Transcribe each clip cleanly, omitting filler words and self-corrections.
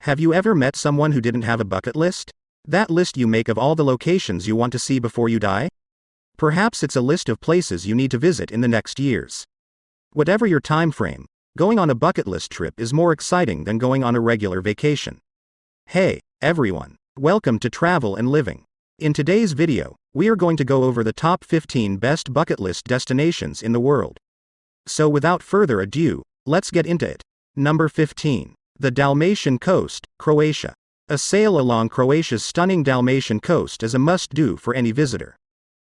Have you ever met someone who didn't have a bucket list? That list you make of all the locations you want to see before you die? Perhaps it's a list of places you need to visit in the next years. Whatever your time frame, going on a bucket list trip is more exciting than going on a regular vacation. Hey, everyone. Welcome to Travel and Living. In today's video, we are going to go over the top 15 best bucket list destinations in the world. So without further ado, let's get into it. Number 15. The Dalmatian Coast, Croatia. A sail along Croatia's stunning Dalmatian coast is a must-do for any visitor.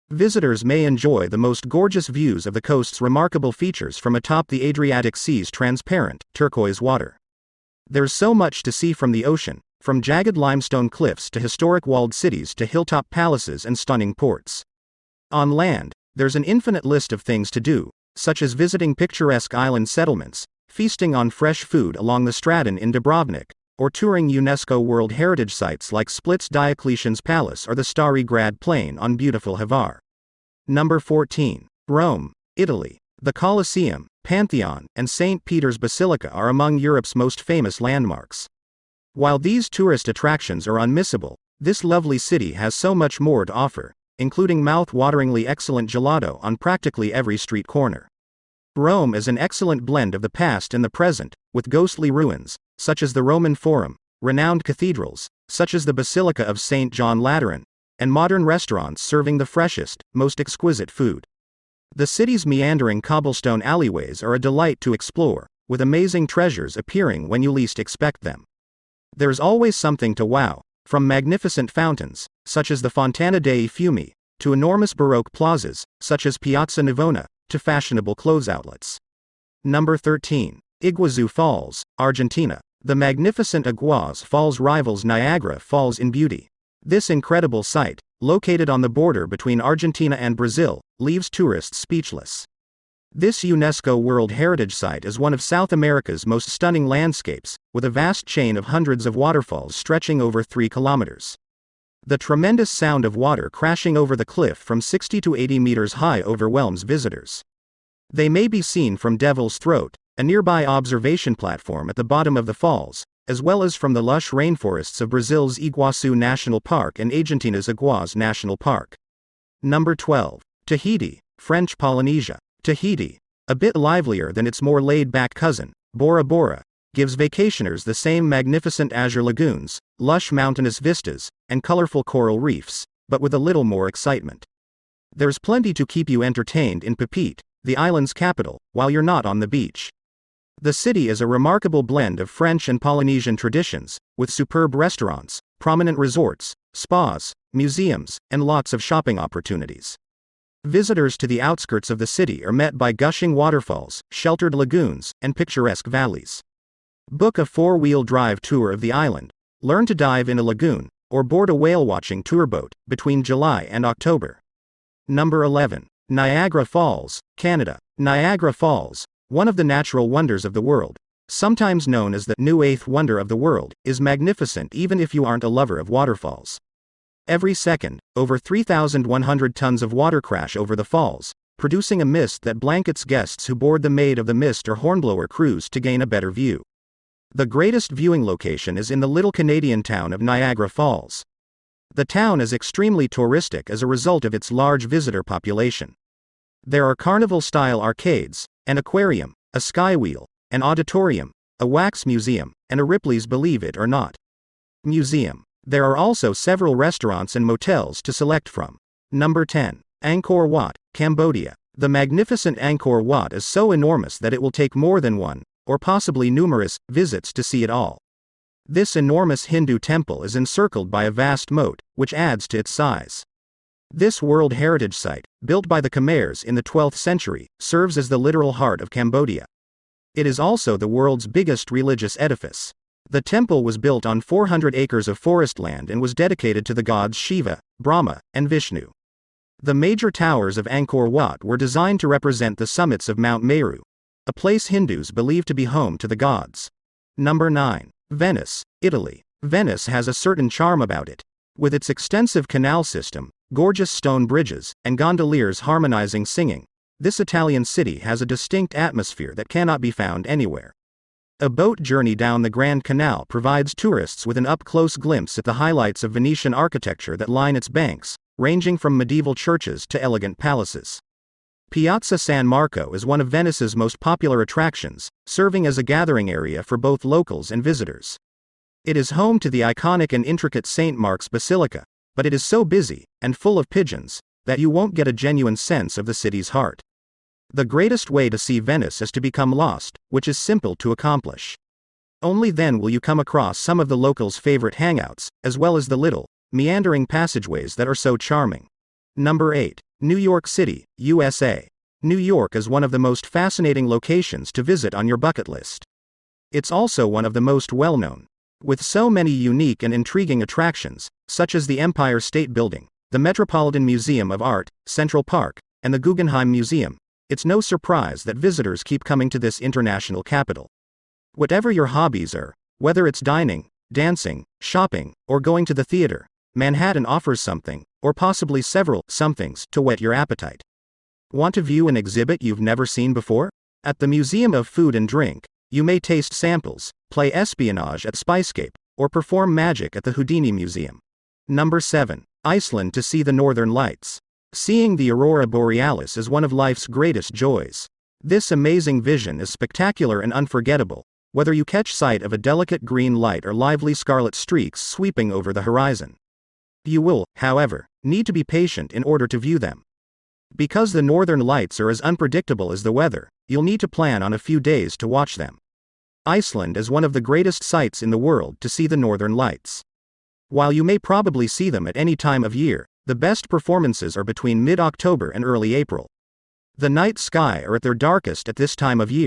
Visitors may enjoy the most gorgeous views of the coast's remarkable features from atop the Adriatic Sea's transparent, turquoise water. There's so much to see from the ocean, from jagged limestone cliffs to historic walled cities to hilltop palaces and stunning ports. On land, there's an infinite list of things to do, such as visiting picturesque island settlements, feasting on fresh food along the Stradin in Dubrovnik, or touring UNESCO World Heritage sites like Split's Diocletian's Palace or the Starry Grad Plain on beautiful Hvar. Number 14. Rome, Italy. The Colosseum, Pantheon, and St. Peter's Basilica are among Europe's most famous landmarks. While these tourist attractions are unmissable, this lovely city has so much more to offer, including mouth-wateringly excellent gelato on practically every street corner. Rome is an excellent blend of the past and the present, with ghostly ruins, such as the Roman Forum, renowned cathedrals, such as the Basilica of St. John Lateran, and modern restaurants serving the freshest, most exquisite food. The city's meandering cobblestone alleyways are a delight to explore, with amazing treasures appearing when you least expect them. There's always something to wow, from magnificent fountains, such as the Fontana dei Fiumi, to enormous Baroque plazas, such as Piazza Navona, to fashionable clothes outlets. Number 13. Iguazu Falls, Argentina. The magnificent Iguazu Falls rivals Niagara Falls in beauty. This incredible site, located on the border between Argentina and Brazil, leaves tourists speechless. This UNESCO World Heritage Site is one of South America's most stunning landscapes, with a vast chain of hundreds of waterfalls stretching over 3 kilometers. The tremendous sound of water crashing over the cliff from 60 to 80 meters high overwhelms visitors. They may be seen from Devil's Throat, a nearby observation platform at the bottom of the falls, as well as from the lush rainforests of Brazil's Iguazu National Park and Argentina's Iguazu National Park. Number 12. Tahiti, French Polynesia. Tahiti, a bit livelier than its more laid-back cousin, Bora Bora, gives vacationers the same magnificent azure lagoons, lush mountainous vistas, and colorful coral reefs, but with a little more excitement. There's plenty to keep you entertained in Papeete, the island's capital, while you're not on the beach. The city is a remarkable blend of French and Polynesian traditions, with superb restaurants, prominent resorts, spas, museums, and lots of shopping opportunities. Visitors to the outskirts of the city are met by gushing waterfalls, sheltered lagoons, and picturesque valleys. Book a 4-wheel drive tour of the island, learn to dive in a lagoon, or board a whale-watching tour boat, between July and October. Number 11. Niagara Falls, Canada. Niagara Falls, one of the natural wonders of the world, sometimes known as the new 8th wonder of the world, is magnificent even if you aren't a lover of waterfalls. Every second, over 3,100 tons of water crash over the falls, producing a mist that blankets guests who board the Maid of the Mist or Hornblower cruise to gain a better view. The greatest viewing location is in the little Canadian town of Niagara Falls. The town is extremely touristic as a result of its large visitor population. There are carnival-style arcades, an aquarium, a skywheel, an auditorium, a wax museum, and a Ripley's Believe It or Not museum. There are also several restaurants and motels to select from. Number 10. Angkor Wat, Cambodia. The magnificent Angkor Wat is so enormous that it will take more than one, or possibly numerous, visits to see it all. This enormous Hindu temple is encircled by a vast moat, which adds to its size. This World Heritage Site, built by the Khmers in the 12th century, serves as the literal heart of Cambodia. It is also the world's biggest religious edifice. The temple was built on 400 acres of forest land and was dedicated to the gods Shiva, Brahma, and Vishnu. The major towers of Angkor Wat were designed to represent the summits of Mount Meru, a place Hindus believe to be home to the gods. Number 9. Venice, Italy. Venice has a certain charm about it. With its extensive canal system, gorgeous stone bridges, and gondoliers harmonizing singing, this Italian city has a distinct atmosphere that cannot be found anywhere. A boat journey down the Grand Canal provides tourists with an up-close glimpse at the highlights of Venetian architecture that line its banks, ranging from medieval churches to elegant palaces. Piazza San Marco is one of Venice's most popular attractions, serving as a gathering area for both locals and visitors. It is home to the iconic and intricate St. Mark's Basilica, but it is so busy, and full of pigeons, that you won't get a genuine sense of the city's heart. The greatest way to see Venice is to become lost, which is simple to accomplish. Only then will you come across some of the locals' favorite hangouts, as well as the little, meandering passageways that are so charming. Number 8. New York City, USA. New York is one of the most fascinating locations to visit on your bucket list. It's also one of the most well-known. With so many unique and intriguing attractions, such as the Empire State Building, the Metropolitan Museum of Art, Central Park, and the Guggenheim Museum, it's no surprise that visitors keep coming to this international capital. Whatever your hobbies are, whether it's dining, dancing, shopping, or going to the theater, Manhattan offers something, or possibly several, somethings, to whet your appetite. Want to view an exhibit you've never seen before? At the Museum of Food and Drink, you may taste samples, play espionage at Spicescape, or perform magic at the Houdini Museum. Number 7. Iceland to see the Northern Lights. Seeing the aurora borealis is one of life's greatest joys. This amazing vision is spectacular and unforgettable, whether you catch sight of a delicate green light or lively scarlet streaks sweeping over the horizon. You will, however, need to be patient in order to view them. Because the Northern Lights are as unpredictable as the weather, you'll need to plan on a few days to watch them. Iceland is one of the greatest sights in the world to see the Northern Lights. While you may probably see them at any time of year, the best performances are between mid-October and early April. The night sky are at their darkest at this time of year.